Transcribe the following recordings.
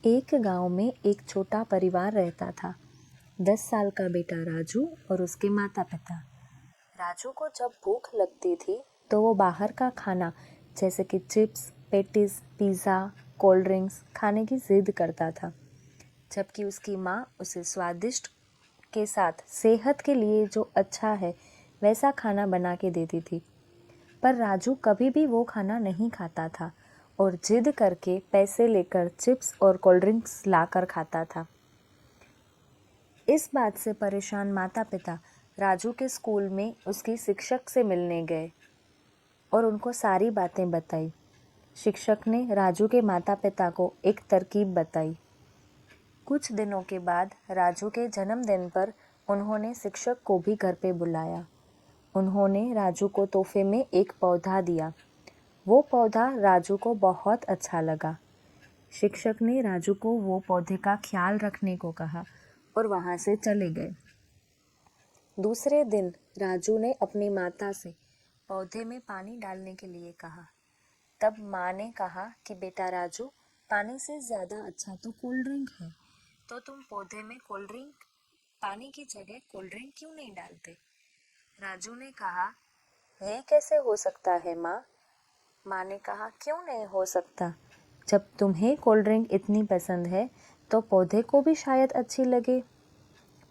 एक गांव में एक छोटा परिवार रहता था। 10 साल का बेटा राजू और उसके माता पिता। राजू को जब भूख लगती थी तो वो बाहर का खाना जैसे कि chips, patties, pizza, cold drinks खाने की जिद करता था, जबकि उसकी माँ उसे स्वादिष्ट के साथ सेहत के लिए जो अच्छा है वैसा खाना बना के देती थी। पर राजू कभी भी वो खाना नहीं खाता था और जिद करके पैसे लेकर चिप्स और कोल्ड ड्रिंक्स लाकर खाता था। इस बात से परेशान माता पिता राजू के स्कूल में उसकी शिक्षक से मिलने गए और उनको सारी बातें बताई। शिक्षक ने राजू के माता पिता को एक तरकीब बताई। कुछ दिनों के बाद राजू के जन्मदिन पर उन्होंने शिक्षक को भी घर पे बुलाया। उन्होंने राजू को तोहफे में एक पौधा दिया। वो पौधा राजू को बहुत अच्छा लगा। शिक्षक ने राजू को वो पौधे का ख्याल रखने को कहा और वहाँ से चले गए। दूसरे दिन राजू ने अपनी माता से पौधे में पानी डालने के लिए कहा। तब माँ ने कहा कि बेटा राजू, पानी से ज़्यादा अच्छा तो कोल्ड ड्रिंक है, तो तुम पौधे में पानी की जगह कोल्ड ड्रिंक क्यों नहीं डालते? राजू ने कहा, ये कैसे हो सकता है माँ? माँ ने कहा, क्यों नहीं हो सकता? जब तुम्हें कोल्ड ड्रिंक इतनी पसंद है तो पौधे को भी शायद अच्छी लगे।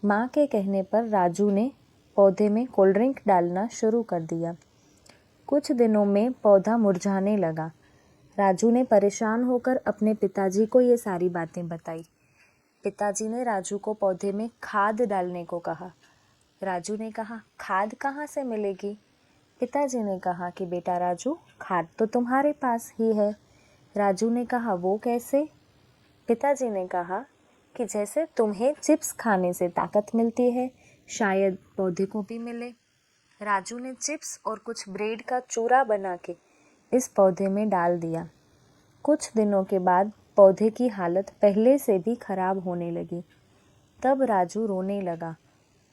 माँ के कहने पर राजू ने पौधे में कोल्ड ड्रिंक डालना शुरू कर दिया। कुछ दिनों में पौधा मुरझाने लगा। राजू ने परेशान होकर अपने पिताजी को ये सारी बातें बताई। पिताजी ने राजू को पौधे में खाद डालने को कहा। राजू ने कहा, खाद कहाँ से मिलेगी? पिताजी ने कहा कि बेटा राजू, खाद तो तुम्हारे पास ही है। राजू ने कहा, वो कैसे? पिताजी ने कहा कि जैसे तुम्हें चिप्स खाने से ताकत मिलती है, शायद पौधे को भी मिले। राजू ने चिप्स और कुछ ब्रेड का चूरा बना के इस पौधे में डाल दिया। कुछ दिनों के बाद पौधे की हालत पहले से भी खराब होने लगी। तब राजू रोने लगा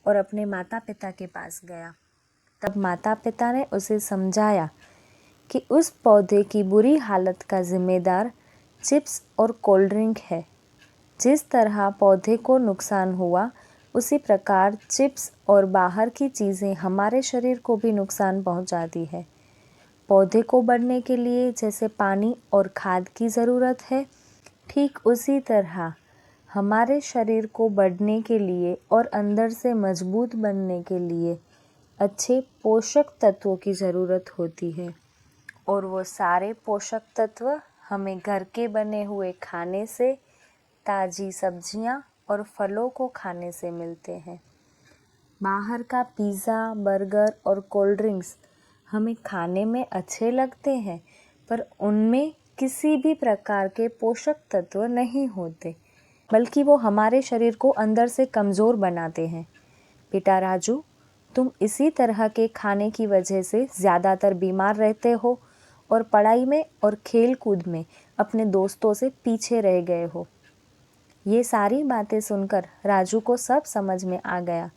और अपने माता पिता के पास गया। तब माता पिता ने उसे समझाया कि उस पौधे की बुरी हालत का जिम्मेदार चिप्स और कोल्ड ड्रिंक है। जिस तरह पौधे को नुकसान हुआ, उसी प्रकार चिप्स और बाहर की चीज़ें हमारे शरीर को भी नुकसान पहुंचाती है। पौधे को बढ़ने के लिए जैसे पानी और खाद की ज़रूरत है, ठीक उसी तरह हमारे शरीर को बढ़ने के लिए और अंदर से मजबूत बनने के लिए अच्छे पोषक तत्वों की ज़रूरत होती है। और वो सारे पोषक तत्व हमें घर के बने हुए खाने से, ताज़ी सब्जियां और फलों को खाने से मिलते हैं। बाहर का पिज़्ज़ा, बर्गर और कोल्ड ड्रिंक्स हमें खाने में अच्छे लगते हैं, पर उनमें किसी भी प्रकार के पोषक तत्व नहीं होते, बल्कि वो हमारे शरीर को अंदर से कमज़ोर बनाते हैं। बेटा राजू, तुम इसी तरह के खाने की वजह से ज़्यादातर बीमार रहते हो और पढ़ाई में और खेल कूद में अपने दोस्तों से पीछे रह गए हो। ये सारी बातें सुनकर राजू को सब समझ में आ गया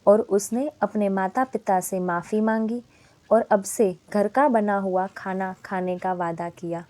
और उसने अपने माता पिता से माफ़ी मांगी और अब से घर का बना हुआ खाना खाने का वादा किया।